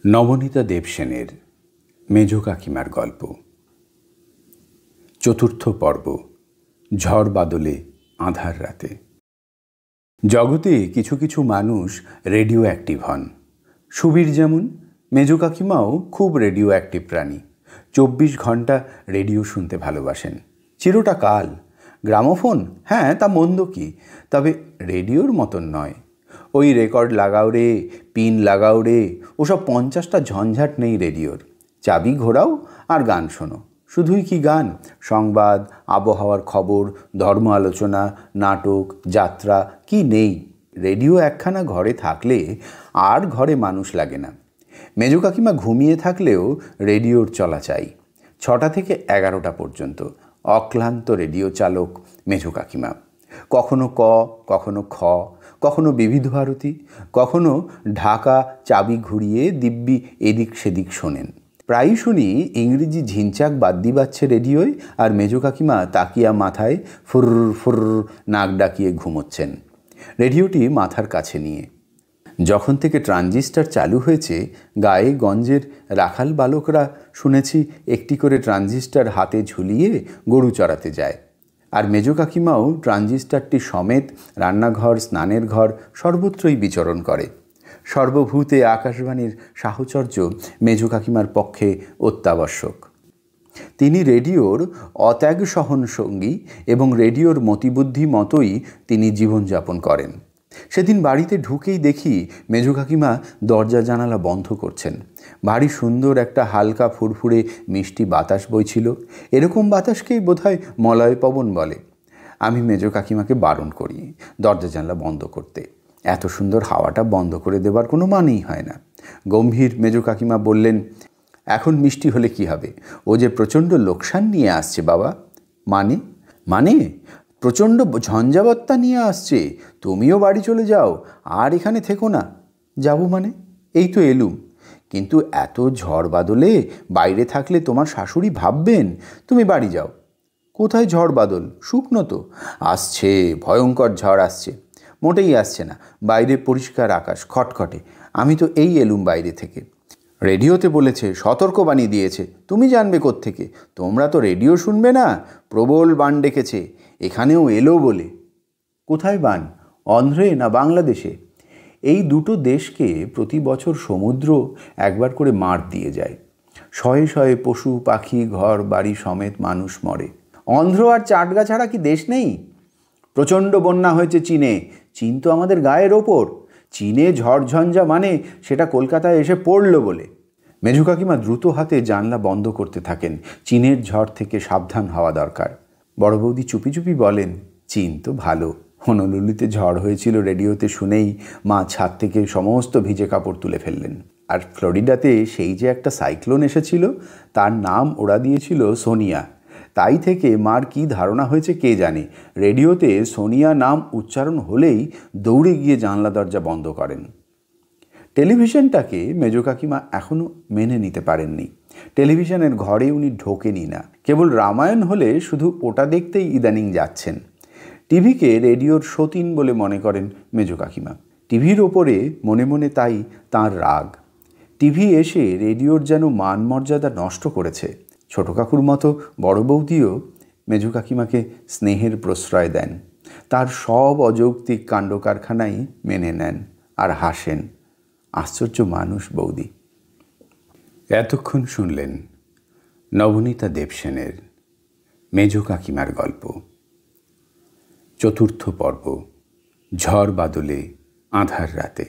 নবনীতা দেবসেনের মেজ কাকিমার গল্প, চতুর্থ পর্ব। ঝড় বাদলে আঁধার রাতে। জগতে কিছু কিছু মানুষ রেডিও অ্যাক্টিভ হন। সুবীর যেমন, মেজ কাকিমাও খুব রেডিও অ্যাক্টিভ প্রাণী। 24 ঘন্টা রেডিও শুনতে ভালোবাসেন। চিরটা কাল। গ্রামোফোন, হ্যাঁ তা মন্দ কি, তবে রেডিওর মতন নয়। ওই রেকর্ড লাগাও রে, পিন লাগাও রে, ওসব 50টা ঝঞ্ঝাট নেই রেডিওর। চাবি ঘোরাও আর গান শোনো। শুধুই কি গান, সংবাদ, আবহাওয়ার খবর, ধর্ম আলোচনা, নাটক, যাত্রা কি নেই। রেডিও একখানা ঘরে থাকলে আর ঘরে মানুষ লাগে না। মেজ কাকিমা ঘুমিয়ে থাকলেও রেডিওর চলা চাই। 6টা থেকে 11টা পর্যন্ত অক্লান্ত রেডিও চালক মেজ কাকিমা। কখনো ক, কখনো খ, কখনো বিবিধ ভারতী, কখনো ঢাকা চাবি ঘুরিয়ে দিব্যি এদিক সেদিক শোনেন। প্রায়ই শুনি ইংরেজি ঝিনচাক বাদ্যি বাজছে রেডিওয়, আর মেজ কাকিমা তাকিয়া মাথায় ফুর ফুর নাক ডাকিয়ে ঘুমোচ্ছেন, রেডিওটি মাথার কাছে নিয়ে। যখন থেকে ট্রানজিস্টার চালু হয়েছে, গায়ে গঞ্জের রাখাল বালকরা শুনেছি একটি করে ট্রানজিস্টার হাতে ঝুলিয়ে গরু চড়াতে যায়। আর মেজ কাকিমাও ট্রানজিস্টারটি সমেত রান্নাঘর, স্নানের ঘর সর্বত্রই বিচরণ করে। সর্বভূতে আকাশবাণীর সাহচর্য মেজ কাকিমার পক্ষে অত্যাবশ্যক। তিনি রেডিওর অত্যাগ সহন সঙ্গী এবং রেডিওর মতিবুদ্ধি মতোই তিনি জীবনযাপন করেন। সেদিন বাড়িতে ঢুকেই দেখি মেজ কাকিমা দরজা জানালা বন্ধ করছেন। ভারী সুন্দর একটা হালকা ফুরফুরে মিষ্টি বাতাস বইছিল। এরকম বাতাসকেই বোধহয় মলয় পবন বলে। আমি মেজ কাকিমাকে বারণ করি দরজা জানালা বন্ধ করতে। এত সুন্দর হাওয়াটা বন্ধ করে দেবার কোনো মানেই হয় না। গম্ভীর মেজ কাকিমা বললেন, এখন মিষ্টি হলে কি হবে, ও যে প্রচণ্ড লোকসান নিয়ে আসছে বাবা। মানে মানে প্রচণ্ড ঝঞ্ঝাবত্তা নিয়ে আসছে। তুমিও বাড়ি চলে যাও, আর এখানে থেকো না। যাবো মানে, এই তো এলুম। কিন্তু এত ঝড় বাদলে বাইরে থাকলে তোমার শাশুড়ি ভাববেন। তুমি বাড়ি যাও। কোথায় ঝড় বাদল, শুকনো তো। আসছে, ভয়ঙ্কর ঝড় আসছে। মোটেই আসছে না, বাইরে পরিষ্কার আকাশ, খটখটে। আমি তো এই এলুম বাইরে থেকে। রেডিওতে বলেছে, সতর্কবাণী দিয়েছে, তুমি জানবে কোত্থেকে? তোমরা তো রেডিও শুনবে না। প্রবল বান ডেকেছে, এখানেও এলো বলে। কোথায় বান, অন্ধ্রে না বাংলাদেশে? এই দুটো দেশকে প্রতি বছর সমুদ্র একবার করে মার দিয়ে যায়। শয়ে শয়ে পশু পাখি, ঘর বাড়ি সমেত মানুষ মরে। অন্ধ্র আর চাটগা ছাড়া কি দেশ নেই? প্রচণ্ড বন্যা হয়েছে চীনে। চীন তো আমাদের গায়ের ওপর। চীনে ঝড়ঝঞ্ঝা মানে সেটা কলকাতায় এসে পড়ল বলে। মেজ কাকিমা দ্রুত হাতে জানলা বন্ধ করতে থাকেন। চীনের ঝড় থেকে সাবধান হওয়া দরকার। বড় বৌদি চুপি চুপি বলেন, চীন তো ভালো। হনলুলিতে ঝড় হয়েছিল রেডিওতে শুনেই মা ছাদ থেকে সমস্ত ভিজে কাপড় তুলে ফেললেন। আর ফ্লোরিডাতে সেই যে একটা সাইক্লোন এসেছিল, তার নাম ওরা দিয়েছিল সোনিয়া। তাই থেকে মার কি ধারণা হয়েছে কে জানে, রেডিওতে সোনিয়া নাম উচ্চারণ হলেই দৌড়ে গিয়ে জানলা দরজা বন্ধ করেন। টেলিভিশনটাকে মেজ কাকিমা এখনও মেনে নিতে পারেননি। টেলিভিশনের ঘরে উনি ঢোকেনি না। কেবল রামায়ণ হলে শুধু ওটা দেখতেই ইদানিং যাচ্ছেন। টিভিকে রেডিওর সতীন বলে মনে করেন মেজ কাকিমা। টিভির ওপরে মনে মনে তাই তাঁর রাগ। টিভি এসে রেডিওর যেন মান মর্যাদা নষ্ট করেছে। ছোট কাকুর মতো বড় বৌদিও মেজ কাকিমাকে স্নেহের প্রশ্রয় দেন। তার সব অযৌক্তিক কাণ্ড কারখানাই মেনে নেন আর হাসেন। আশ্চর্য মানুষ বৌদি। এতক্ষণ শুনলেন নবনীতা দেবসেনের মেজ কাকিমার গল্প, চতুর্থ পর্ব। ঝড় বাদলে আঁধার রাতে।